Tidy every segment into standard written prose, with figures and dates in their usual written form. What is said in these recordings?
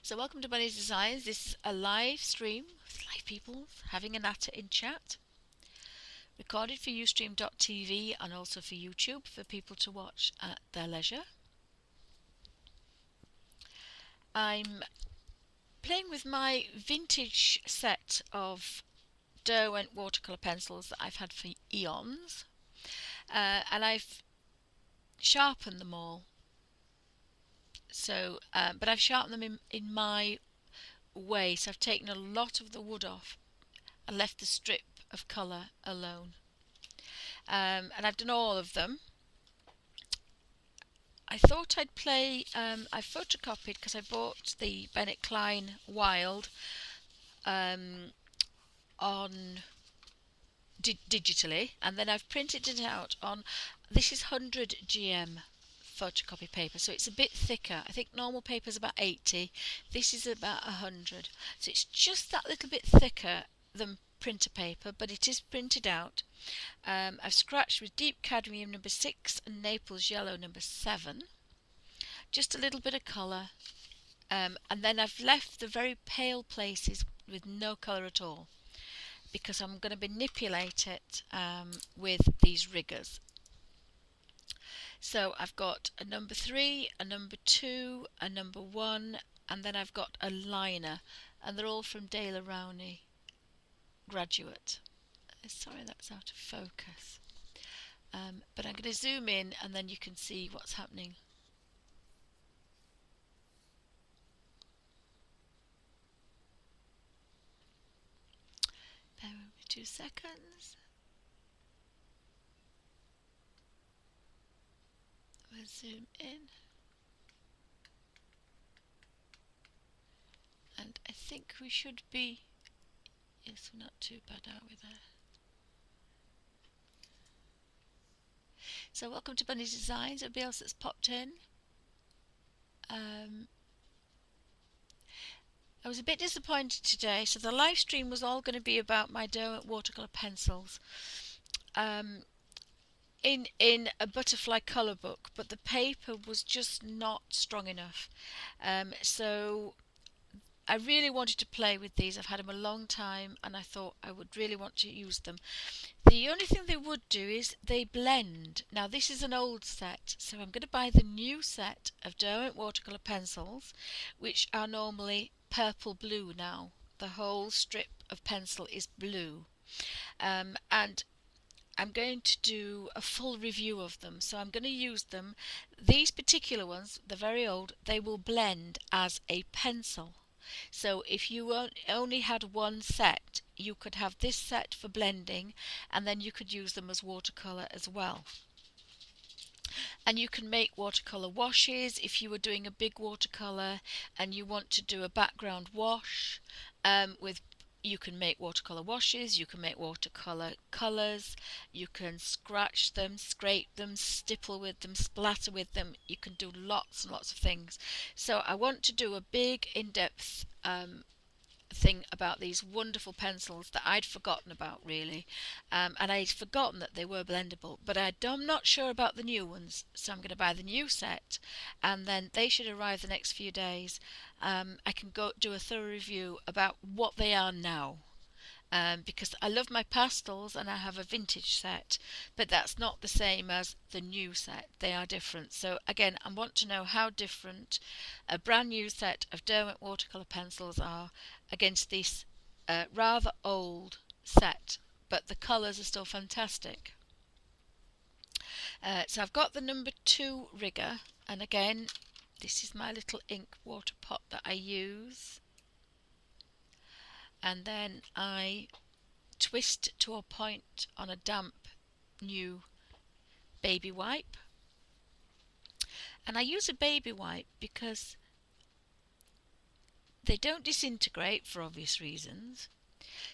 So welcome to Bunny's Designs. This is a live stream with live people having a natter in chat. Recorded for Ustream.tv and also for YouTube for people to watch at their leisure. I'm playing with my vintage set of Derwent watercolour pencils that I've had for eons. And I've sharpened them all. But I've sharpened them in my way. So I've taken a lot of the wood off and left the strip of colour alone. And I've done all of them. I thought I'd play, I photocopied because I bought the Bennett Klein Wild on digitally, and then I've printed it out on, this is 100 GM photocopy paper, so it's a bit thicker. I think normal paper is about 80, this is about 100, so it's just that little bit thicker than printer paper, but it is printed out. I've scratched with deep cadmium number 6 and Naples yellow number 7, just a little bit of colour, and then I've left the very pale places with no colour at all, because I'm going to manipulate it with these riggers. So I've got a number 3, a number 2, a number 1, and then I've got a liner, and they're all from Dale Rowney Graduate. Sorry, that's out of focus. But I'm going to zoom in and then you can see what's happening. Bear with me 2 seconds. We'll zoom in. And I think we should be, yes, we're not too bad, are we there? So welcome to Bunny's Designs, everybody else that's popped in. I was a bit disappointed today, so the live stream was all going to be about my Derwent watercolour pencils in a butterfly colour book, but the paper was just not strong enough. So I really wanted to play with these. I've had them a long time and I thought I would really want to use them. The only thing they would do is they blend. Now this is an old set, so I'm going to buy the new set of Derwent watercolour pencils, which are normally purple blue now. The whole strip of pencil is blue. And I'm going to do a full review of them, so I'm going to use them. These particular ones, they're very old, they will blend as a pencil. So if you only had one set, you could have this set for blending, and then you could use them as watercolour as well. And you can make watercolour washes if you were doing a big watercolour and you want to do a background wash you can make watercolour washes, you can make watercolour colours, you can scratch them, scrape them, stipple with them, splatter with them, you can do lots and lots of things. So I want to do a big in-depth thing about these wonderful pencils that I'd forgotten about really, and I'd forgotten that they were blendable, but I'm not sure about the new ones, so I'm going to buy the new set and then they should arrive the next few days. I can go do a thorough review about what they are now, because I love my pastels and I have a vintage set, but that's not the same as the new set. They are different. So again, I want to know how different a brand new set of Derwent watercolour pencils are against this rather old set, but the colours are still fantastic. So I've got the number 2 rigger, and again this is my little ink water pot that I use, and then I twist to a point on a damp new baby wipe. And I use a baby wipe because they don't disintegrate for obvious reasons,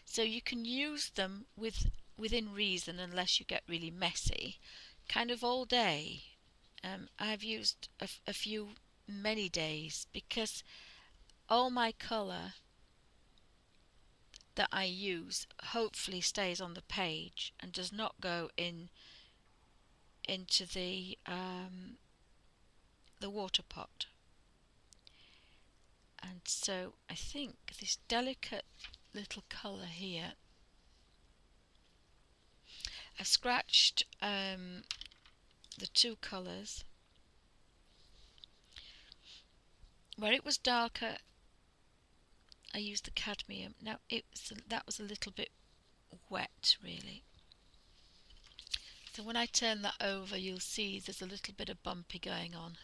so you can use them within reason, unless you get really messy, kind of all day. I've used a few many days because all my colour that I use hopefully stays on the page and does not go into the water pot. And And so I think this delicate little colour here, I've scratched the two colours. Where it was darker, I used the cadmium. Now that was a little bit wet, really. So when I turn that over, you'll see there's a little bit of bumpy going on.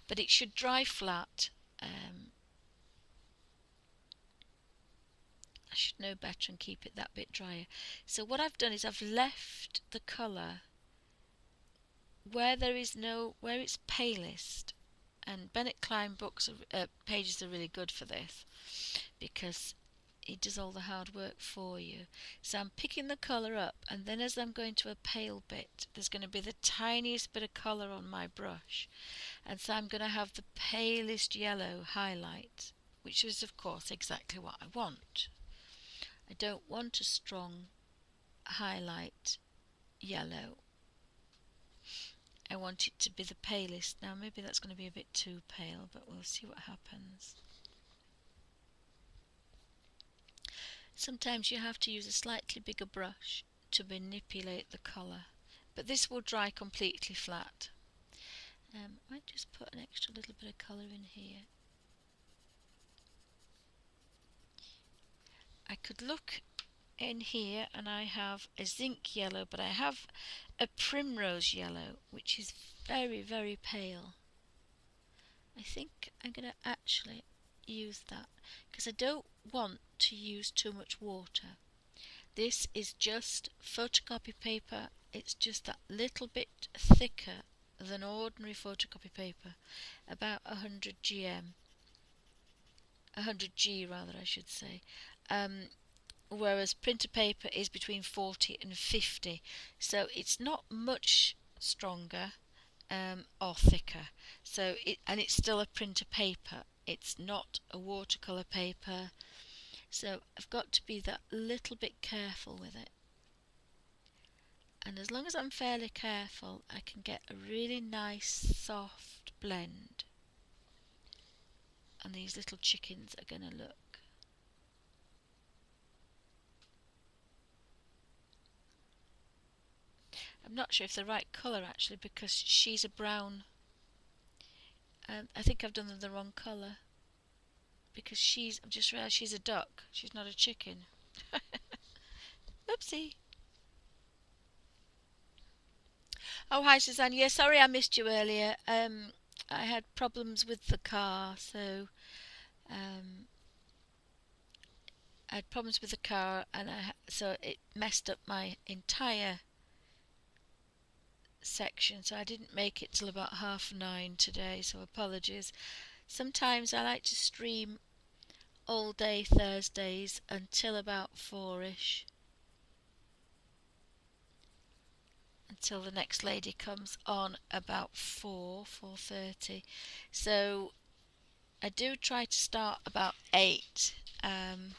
But it should dry flat. I should know better and keep it that bit drier. So what I've done is I've left the colour where where it's palest. And Bennett Klein pages are really good for this, because he does all the hard work for you. So I'm picking the colour up, and then as I'm going to a pale bit, there's going to be the tiniest bit of colour on my brush, and so I'm going to have the palest yellow highlight, which is of course exactly what I want. I don't want a strong highlight yellow. I want it to be the palest. Now maybe that's going to be a bit too pale, but we'll see what happens. Sometimes you have to use a slightly bigger brush to manipulate the colour, but this will dry completely flat. I might just put an extra little bit of colour in here. I could look in here and I have a zinc yellow, but I have a primrose yellow, which is very, very pale. I think I'm going to actually use that, because I don't want to use too much water. This is just photocopy paper. It's just that little bit thicker than ordinary photocopy paper, about 100 GM. 100G rather, I should say. Whereas printer paper is between 40 and 50, so it's not much stronger or thicker. So it's still a printer paper. It's not a watercolor paper. So I've got to be that little bit careful with it. And as long as I'm fairly careful, I can get a really nice soft blend. And these little chickens are going to look. I'm not sure if they're the right colour actually, because she's a brown. I think I've done them the wrong colour, because I've just realised she's a duck. She's not a chicken. Oopsie. Oh, hi Suzanne. Yeah, sorry I missed you earlier. I had problems with the car, so I had problems with the car, and so it messed up my entire section, so I didn't make it till about 9:30 today, so apologies. Sometimes I like to stream all day Thursdays until about 4ish, until the next lady comes on about 4:30. So I do try to start about 8, and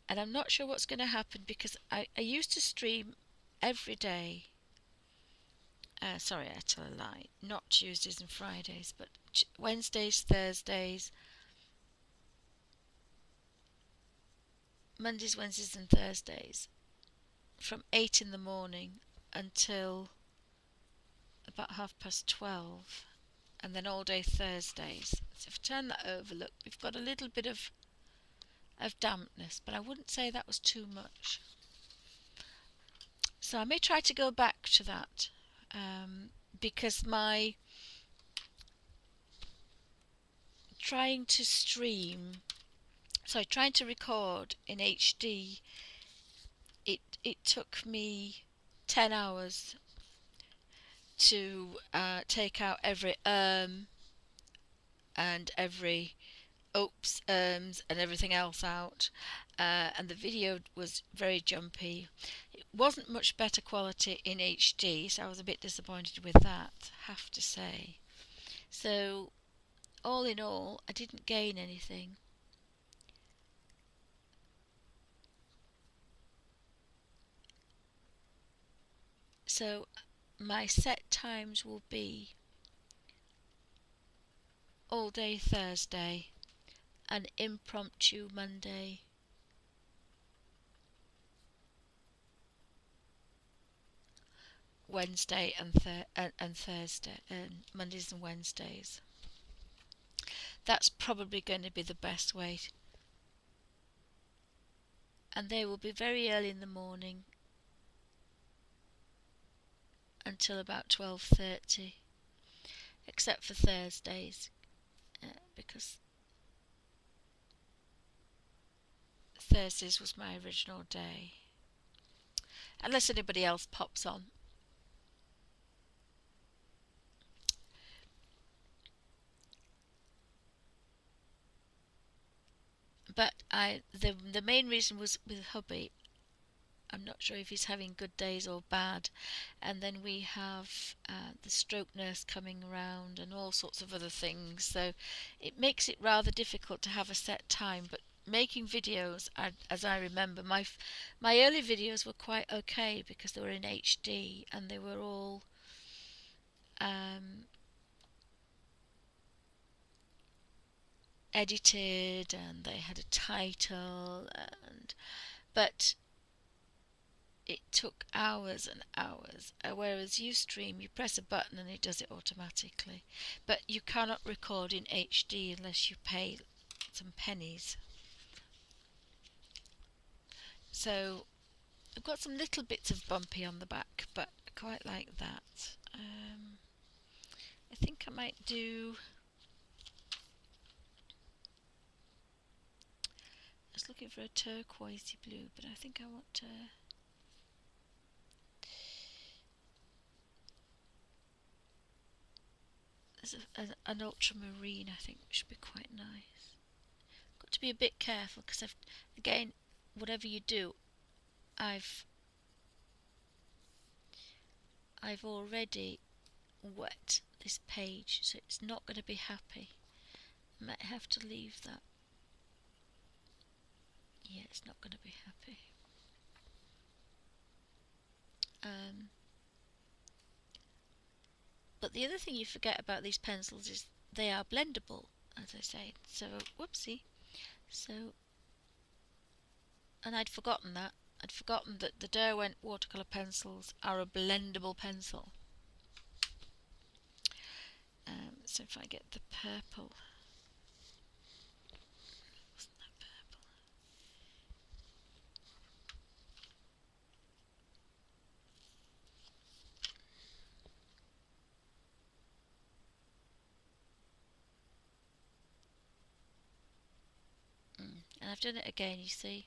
I'm not sure what's going to happen, because I used to stream every day. Sorry, I tell a lie. Not Tuesdays and Fridays, but Wednesdays, Thursdays, Mondays, Wednesdays and Thursdays, from 8 in the morning until about 12:30, and then all day Thursdays. So if I turn that over, look, we've got a little bit of dampness, but I wouldn't say that was too much. So I may try to go back to that, because my trying to record in HD, it took me 10 hours to take out every and every and everything else out, and the video was very jumpy. It wasn't much better quality in HD, so I was a bit disappointed with that, I have to say. So all in all, I didn't gain anything. So my set times will be all day Thursday, an impromptu Monday, Wednesday and Thursday, and Mondays and Wednesdays. That's probably going to be the best way. And they will be very early in the morning until about 12:30, except for Thursdays, because Thursdays was my original day, unless anybody else pops on. But the main reason was with hubby. I'm not sure if he's having good days or bad, and then we have the stroke nurse coming around and all sorts of other things, so it makes it rather difficult to have a set time. But making videos, as I remember, my early videos were quite okay because they were in HD and they were all edited and they had a title, but it took hours and hours, whereas Ustream, you press a button and it does it automatically. But you cannot record in HD unless you pay some pennies. So I've got some little bits of bumpy on the back, but I quite like that. I think I might do... I was looking for a turquoisey blue, but I think I want to... There's an ultramarine, I think, which would be quite nice. Got to be a bit careful because again, whatever you do, I've already wet this page, so it's not going to be happy. I might have to leave that. Yeah, it's not going to be happy. But the other thing you forget about these pencils is they are blendable, as I say. So, whoopsie. So, and I'd forgotten that. I'd forgotten that the Derwent watercolour pencils are a blendable pencil. So if I get the purple, wasn't that purple? And I've done it again, you see.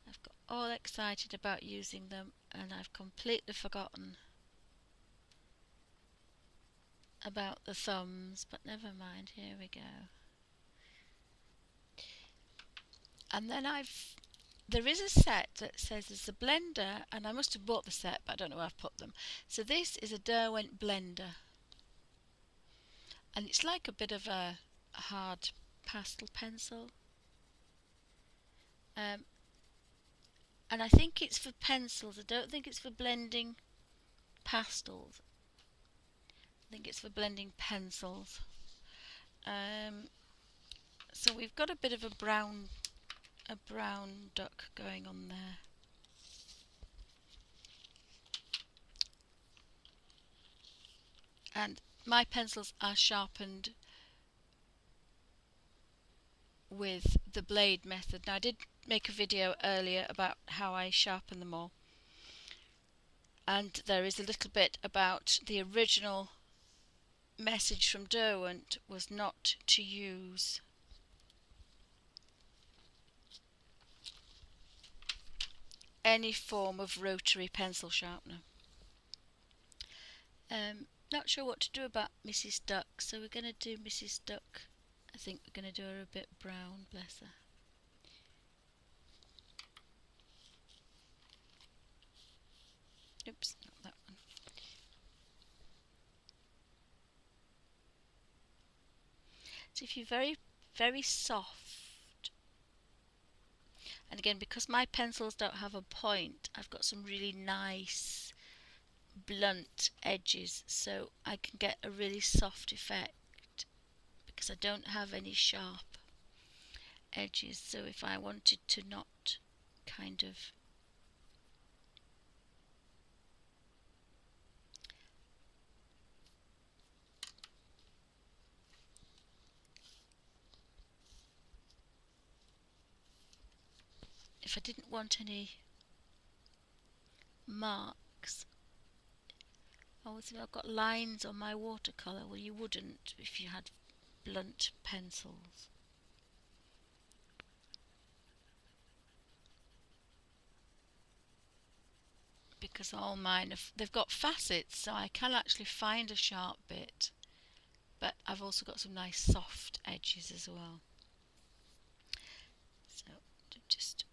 I've got all excited about using them and I've completely forgotten about the thumbs, but never mind, here we go. And then there is a set that says there's a blender, and I must have bought the set, but I don't know where I've put them. So this is a Derwent blender, and it's like a bit of a hard pastel pencil. And I think it's for pencils. I don't think it's for blending pastels. I think it's for blending pencils. So we've got a bit of a brown duck going on there. And my pencils are sharpened with the blade method. Now I did make a video earlier about how I sharpen them all, and there is a little bit about the original message from Derwent was not to use any form of rotary pencil sharpener. Not sure what to do about Mrs. Duck, so we're going to do Mrs. Duck. I think we're going to do her a bit brown, bless her. Oops, not that one. So if you're very, very soft, and again, because my pencils don't have a point, I've got some really nice blunt edges, so I can get a really soft effect because I don't have any sharp edges. So if I wanted to not kind of if I didn't want any marks, I've got lines on my watercolour. Well, you wouldn't if you had blunt pencils. Because all mine, they've got facets, so I can actually find a sharp bit. But I've also got some nice soft edges as well. So just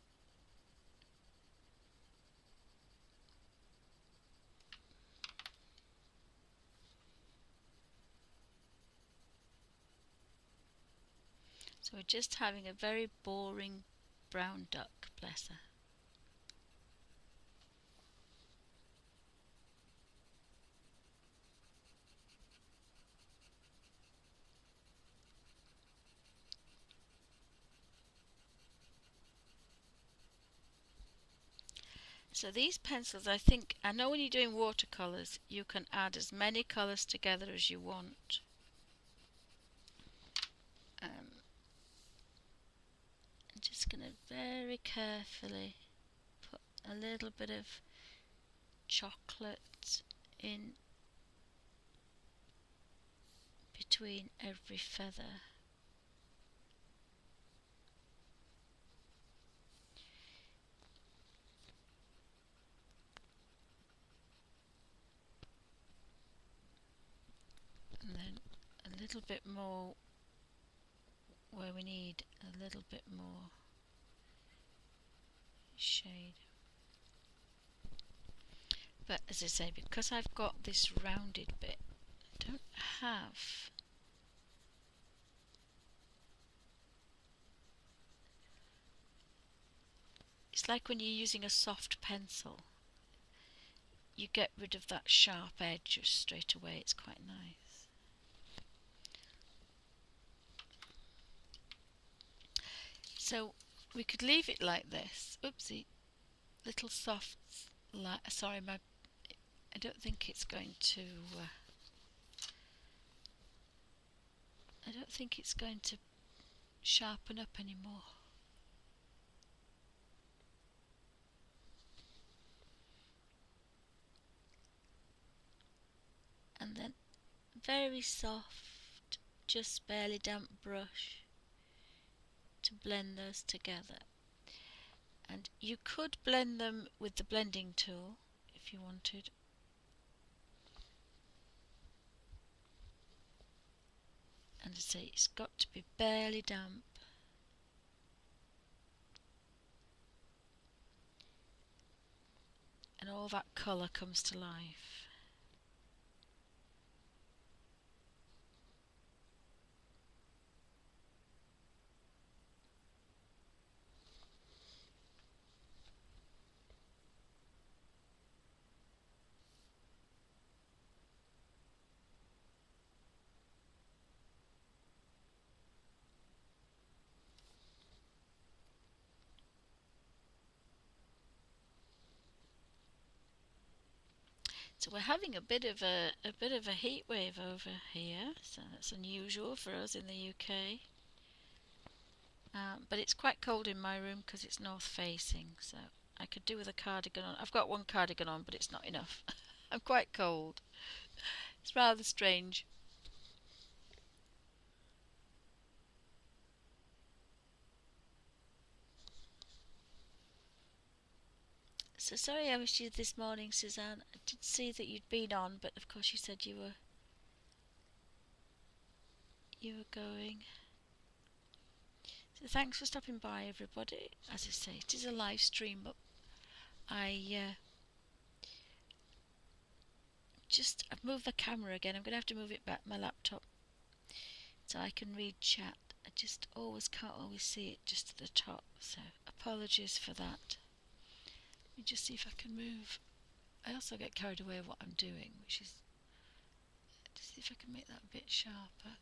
so we're just having a very boring brown duck, bless her. So these pencils, I know when you're doing watercolours, you can add as many colours together as you want. I'm just going to very carefully put a little bit of chocolate in between every feather. And then a little bit more where we need a little bit more shade. But as I say, because I've got this rounded bit, I don't have it's like when you're using a soft pencil, you get rid of that sharp edge just straight away. It's quite nice. So we could leave it like this. Oopsie, little soft sorry, I don't think it's going to I don't think it's going to sharpen up anymore. And then very soft, just barely damp brush to blend those together. And you could blend them with the blending tool if you wanted. And I say it's got to be barely damp. And all that colour comes to life. So we're having a bit of a heat wave over here, so that's unusual for us in the UK. But it's quite cold in my room because it's north facing, so I could do with a cardigan on. I've got one cardigan on, but it's not enough. I'm quite cold. It's rather strange. So sorry I missed you this morning, Suzanne. I did see that you'd been on, but of course you said you were going. So thanks for stopping by, everybody. As I say, it is a live stream, but I've moved the camera again. I'm going to have to move it back, my laptop, so I can read chat. I just can't always see it just at the top, so apologies for that. Let me just see if I can move. I also get carried away with what I'm doing, which is to see if I can make that a bit sharper.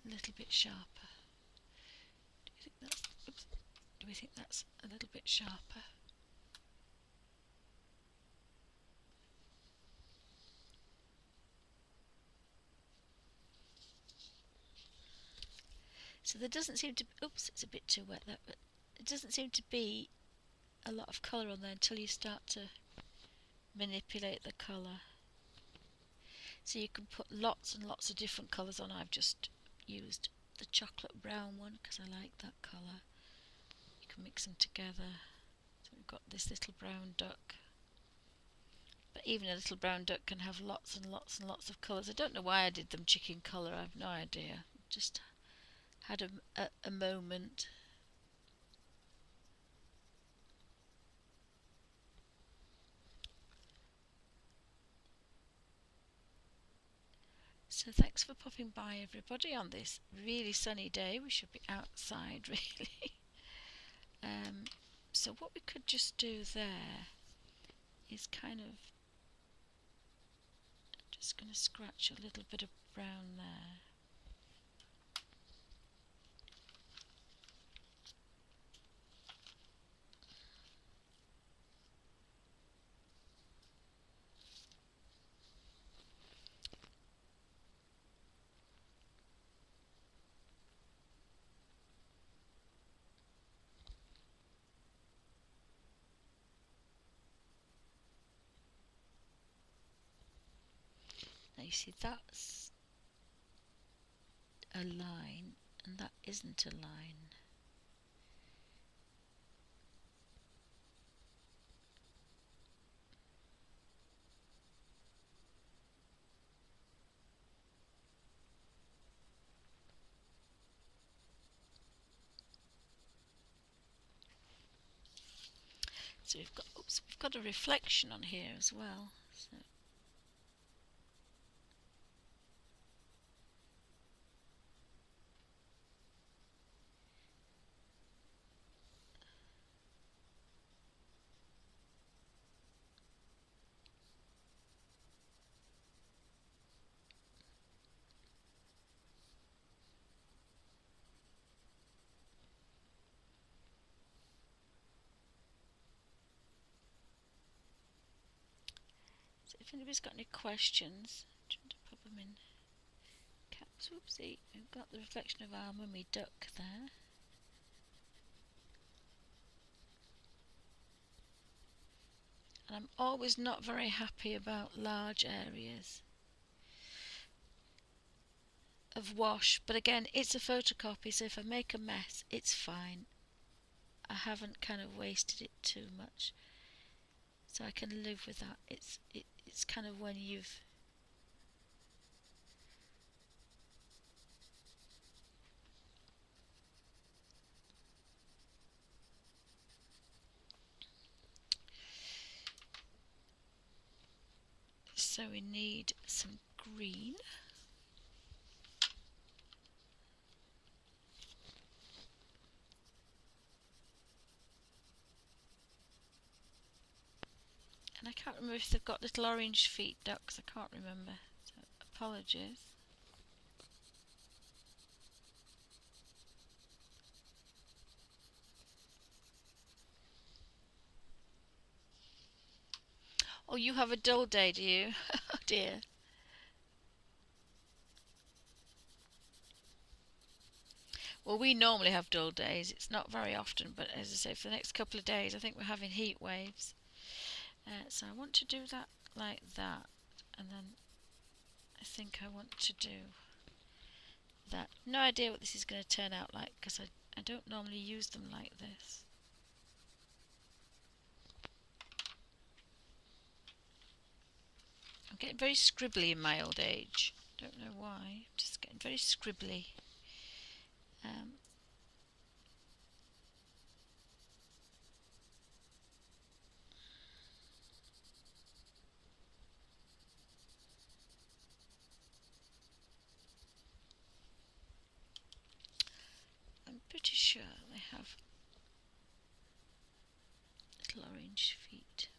a little bit sharper? Do you think that's, oops, do we think that's a little bit sharper? So there doesn't seem to, oops, it's a bit too wet that, but it doesn't seem to be a lot of colour on there until you start to manipulate the colour. So you can put lots and lots of different colours on. I've just used the chocolate brown one because I like that colour. You can mix them together. So we've got this little brown duck. But even a little brown duck can have lots and lots and lots of colours. I don't know why I did them chicken colour. I have no idea. Just had a moment. So thanks for popping by, everybody, on this really sunny day. We should be outside, really. So what we could just do there is kind of just going to scratch a little bit of brown there. Now you see that's a line and that isn't a line. So we've got, oops, we've got a reflection on here as well. So if anybody's got any questions, try to pop them in. Cats, whoopsie, we've got the reflection of our mummy duck there. And I'm always not very happy about large areas of wash, but again, it's a photocopy, so if I make a mess, it's fine. I haven't kind of wasted it too much, so I can live with that. It's kind of when you've so we need some green. And I can't remember if they've got little orange feet ducks, I can't remember, so apologies. Oh, you have a dull day, do you? Oh dear. Well, we normally have dull days. It's not very often, but as I say, for the next couple of days, I think we're having heat waves. So I want to do that like that, and then I think I want to do that. No idea what this is going to turn out like, because I don't normally use them like this. I'm getting very scribbly in my old age. Don't know why. I'm just getting very scribbly. I'm pretty sure they have little orange feet.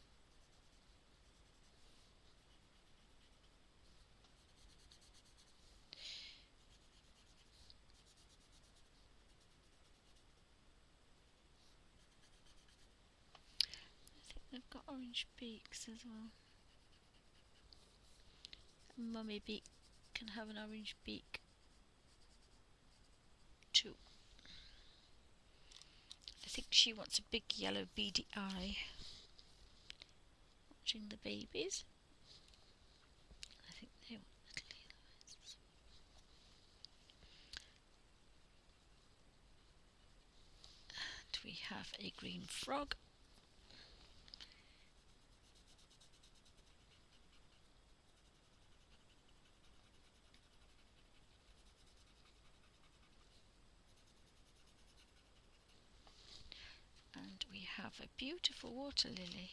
orange beaks as well. Mummy beak can have an orange beak too. I think she wants a big yellow beady eye. Watching the babies. I think they want little yellow eyes. And we have a green frog. And we have a beautiful water lily.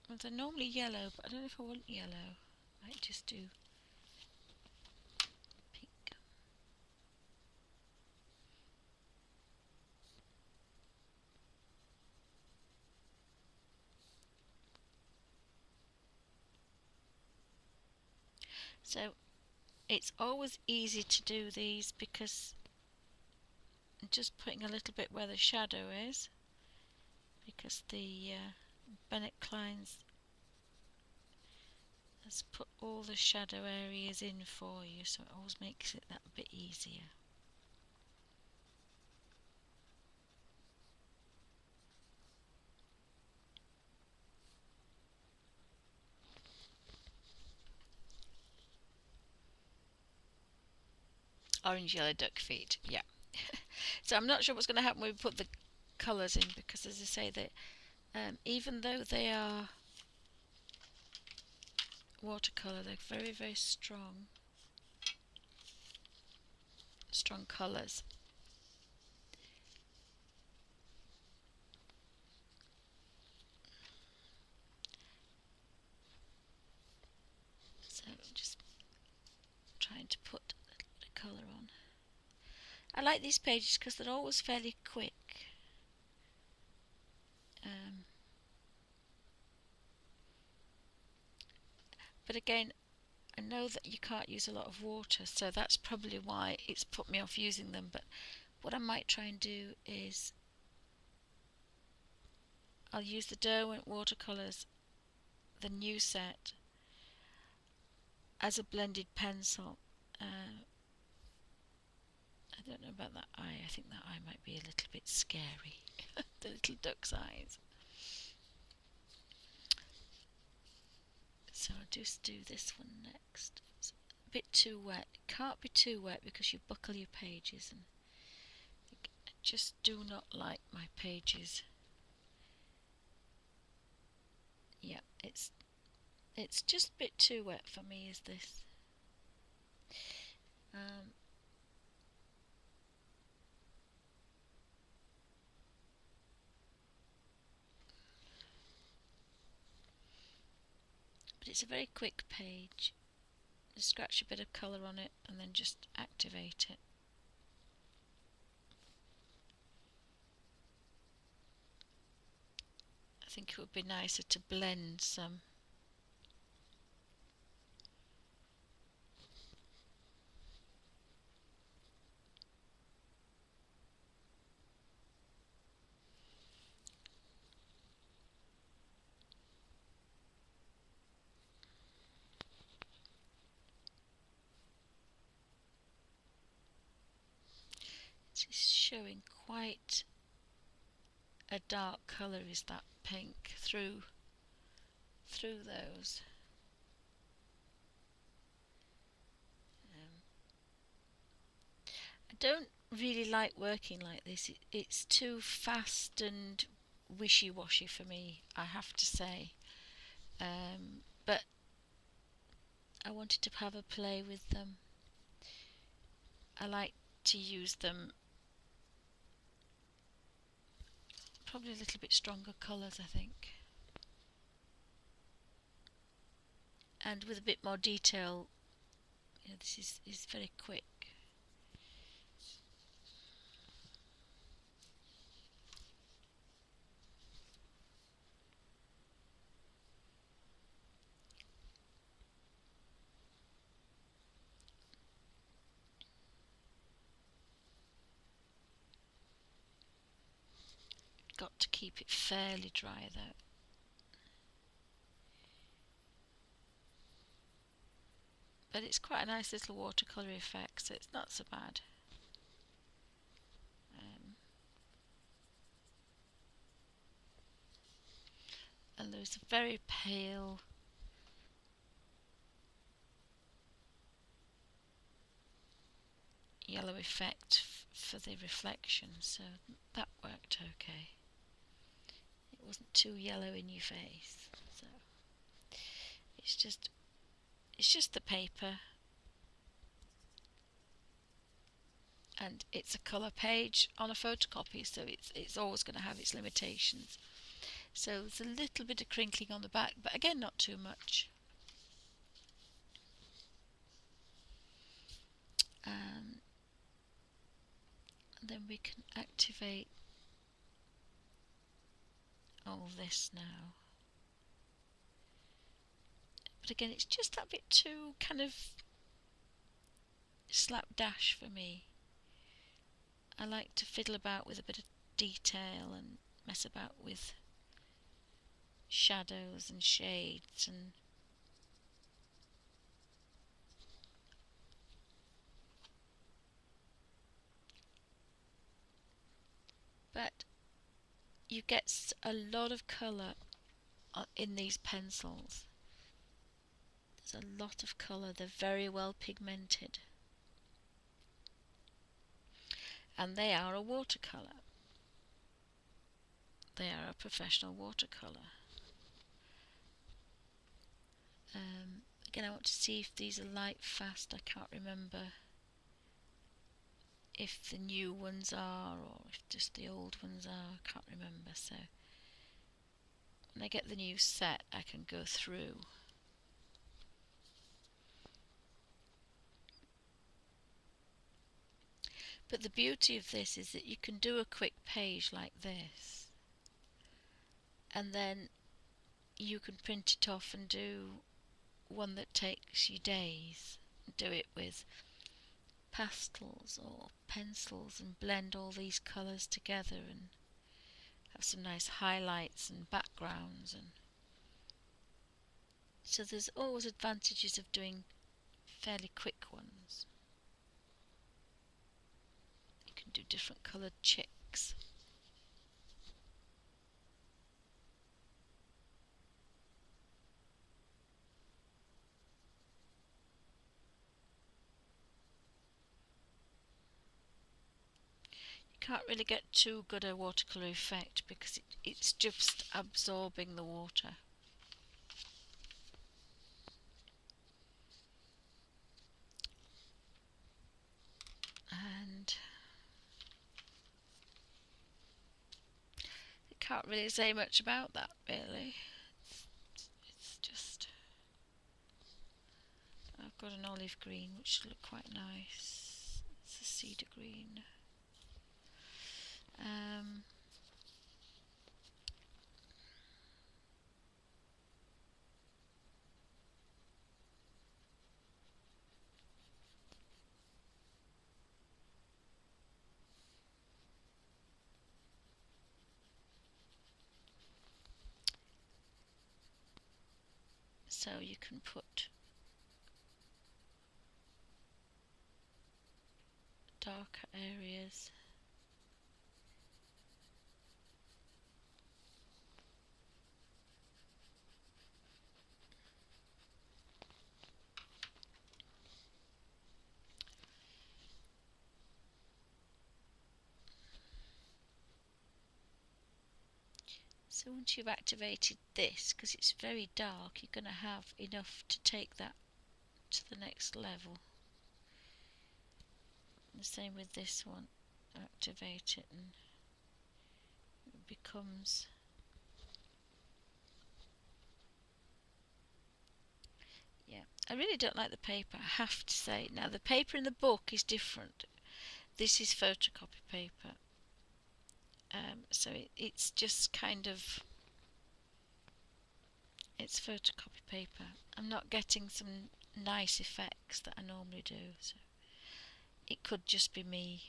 Well, they're normally yellow, but I don't know if I want yellow. I might just do pink. So it's always easy to do these because I'm just putting a little bit where the shadow is, because the Bennett Klein's has put all the shadow areas in for you, so it always makes it that bit easier. Orange yellow duck feet, yeah. So I'm not sure what's going to happen when we put the colours in, because as I say, that even though they are watercolour, they're very, very strong colours. So I'm just trying to put a little bit of colour on. I like these pages because they're always fairly quick. But again, I know that you can't use a lot of water, so that's probably why it's put me off using them. But what I might try and do is I'll use the Derwent watercolours, the new set, as a blended pencil. I don't know about that eye. I think that eye might be a little bit scary. The little duck's eyes. So I'll just do this one next. It's a bit too wet. It can't be too wet because you buckle your pages, and I just do not like my pages. Yeah, it's just a bit too wet for me, is this. But it's a very quick page. Just scratch a bit of colour on it and then just activate it. I think it would be nicer to blend some. It's showing quite a dark colour, is that pink, through those. I don't really like working like this. It's too fast and wishy-washy for me, I have to say. But I wanted to have a play with them. I like to use them probably a little bit stronger colours, I think, and with a bit more detail. This is very quick. got to keep it fairly dry though. But it's quite a nice little watercolour effect, so it's not so bad. And there's a very pale yellow effect for the reflection, so that worked okay. It wasn't too yellow in your face, so it's just the paper, and it's a colour page on a photocopy, so it's always going to have its limitations. So there's a little bit of crinkling on the back, but again not too much. And then we can activate all this now. But again, it's just that bit too kind of slapdash for me. I like to fiddle about with a bit of detail and mess about with shadows and shades and but you get a lot of colour in these pencils. There's a lot of colour, they're very well pigmented, and they are a watercolour. They are a professional watercolour. Again, I want to see if these are light fast. I can't remember if the new ones are or if just the old ones are. I can't remember, so when I get the new set I can go through. But the beauty of this is that you can do a quick page like this, and then you can print it off and do one that takes you days. Do it with pastels or pencils and blend all these colours together and have some nice highlights and backgrounds. And so there's always advantages of doing fairly quick ones. You can do different coloured chicks. Can't really get too good a watercolour effect because it's just absorbing the water. And I can't really say much about that really. It's just, I've got an olive green which will look quite nice. It's a cedar green. So you can put darker areas. So once you've activated this, because it's very dark, you're going to have enough to take that to the next level. And the same with this one. Activate it and it becomes I really don't like the paper, I have to say. Now the paper in the book is different. This is photocopy paper. So it's just kind of, it's photocopy paper. I'm not getting some nice effects that I normally do, so it could just be me.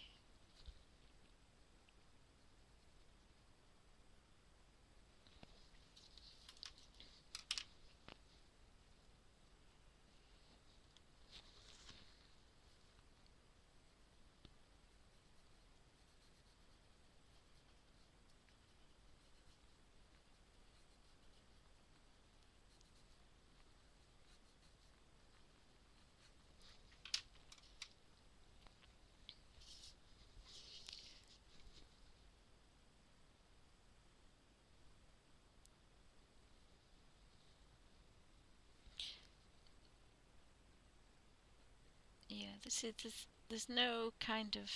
there's no kind of,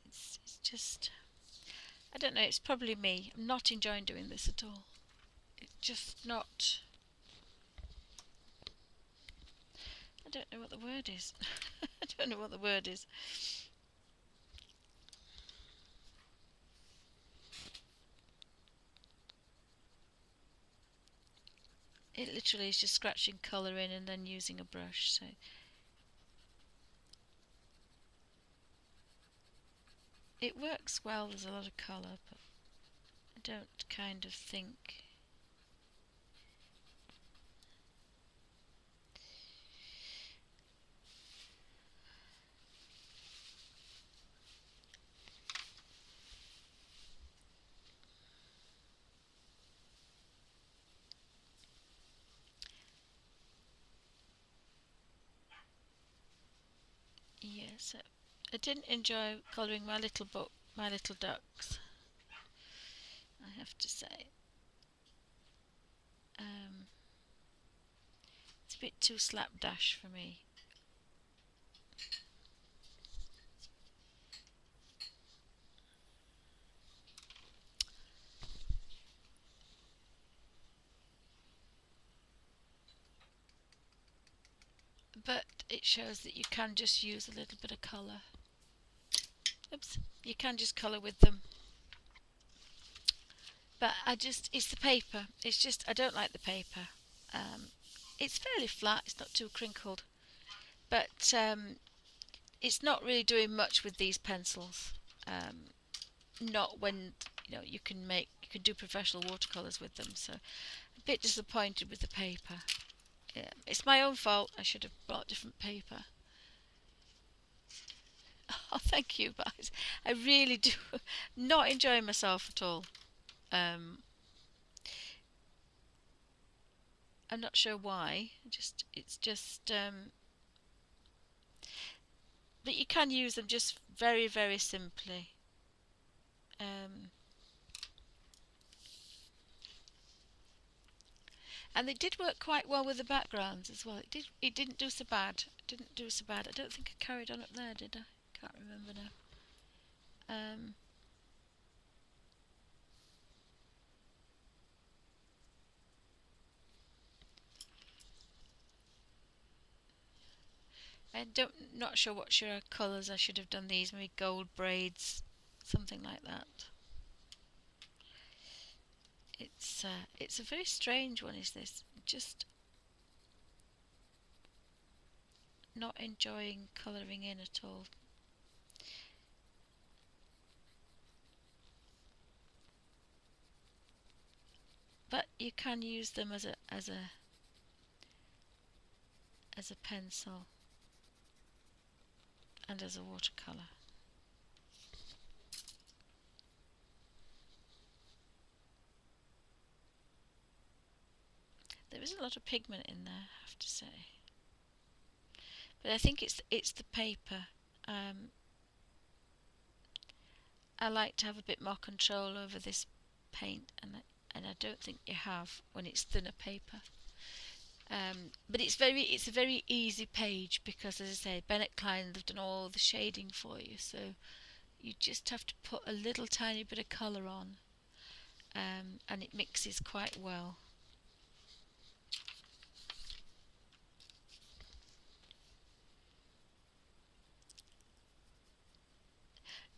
it's just, I don't know, it's probably me. I'm not enjoying doing this at all. It's just not, I don't know what the word is. I don't know what the word is. It literally is just scratching colour in and then using a brush. So it works well, there's a lot of colour, but I don't kind of think. Yeah, so I didn't enjoy colouring my little book, my little ducks, I have to say. It's a bit too slapdash for me. But it shows that you can just use a little bit of colour. Oops, you can just colour with them. But it's the paper. It's just, I don't like the paper. It's fairly flat, it's not too crinkled. But it's not really doing much with these pencils. Not when, you can do professional watercolours with them. So a bit disappointed with the paper. Yeah, it's my own fault. I should have bought different paper. Oh, thank you, guys. I really do not enjoy myself at all. I'm not sure why. It's just. But you can use them just very, very simply. And they did work quite well with the backgrounds as well. It didn't do so bad. It didn't do so bad. I don't think I carried on up there, did I? Can't remember now. Not sure what colours I should have done these. Maybe gold braids, something like that. It's a very strange one, is this? Just not enjoying colouring in at all. But you can use them as a pencil and as a watercolour. There is a lot of pigment in there, I have to say. But I think it's the paper. I like to have a bit more control over this paint, and I don't think you have when it's thinner paper. But it's a very easy page because, as I say, Bennett Klein have done all the shading for you, so you just have to put a little tiny bit of colour on, and it mixes quite well.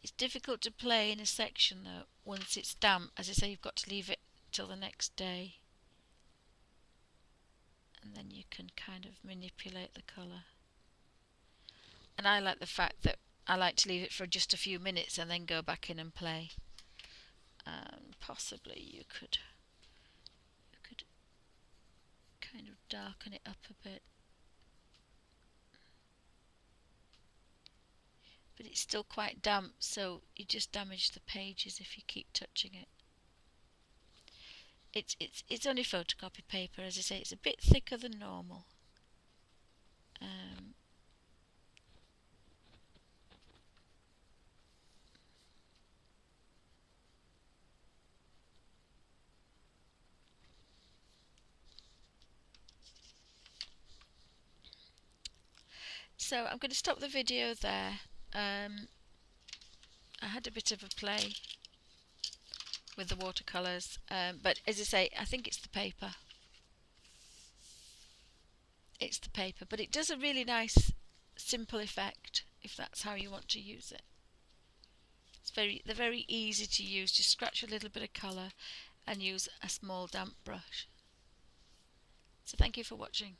It's difficult to play in a section though once it's damp. As I say, you've got to leave it till the next day, and then you can kind of manipulate the colour. And I like the fact that I like to leave it for just a few minutes and then go back in and play. Possibly you could kind of darken it up a bit, but it's still quite damp, so you just damage the pages if you keep touching it. It's only photocopy paper, as I say. It's a bit thicker than normal. So So I'm going to stop the video there. I had a bit of a play with the watercolours, but as I say, I think it's the paper. It's the paper, but it does a really nice simple effect if that's how you want to use it. They're very easy to use. Just scratch a little bit of colour and use a small damp brush. So thank you for watching.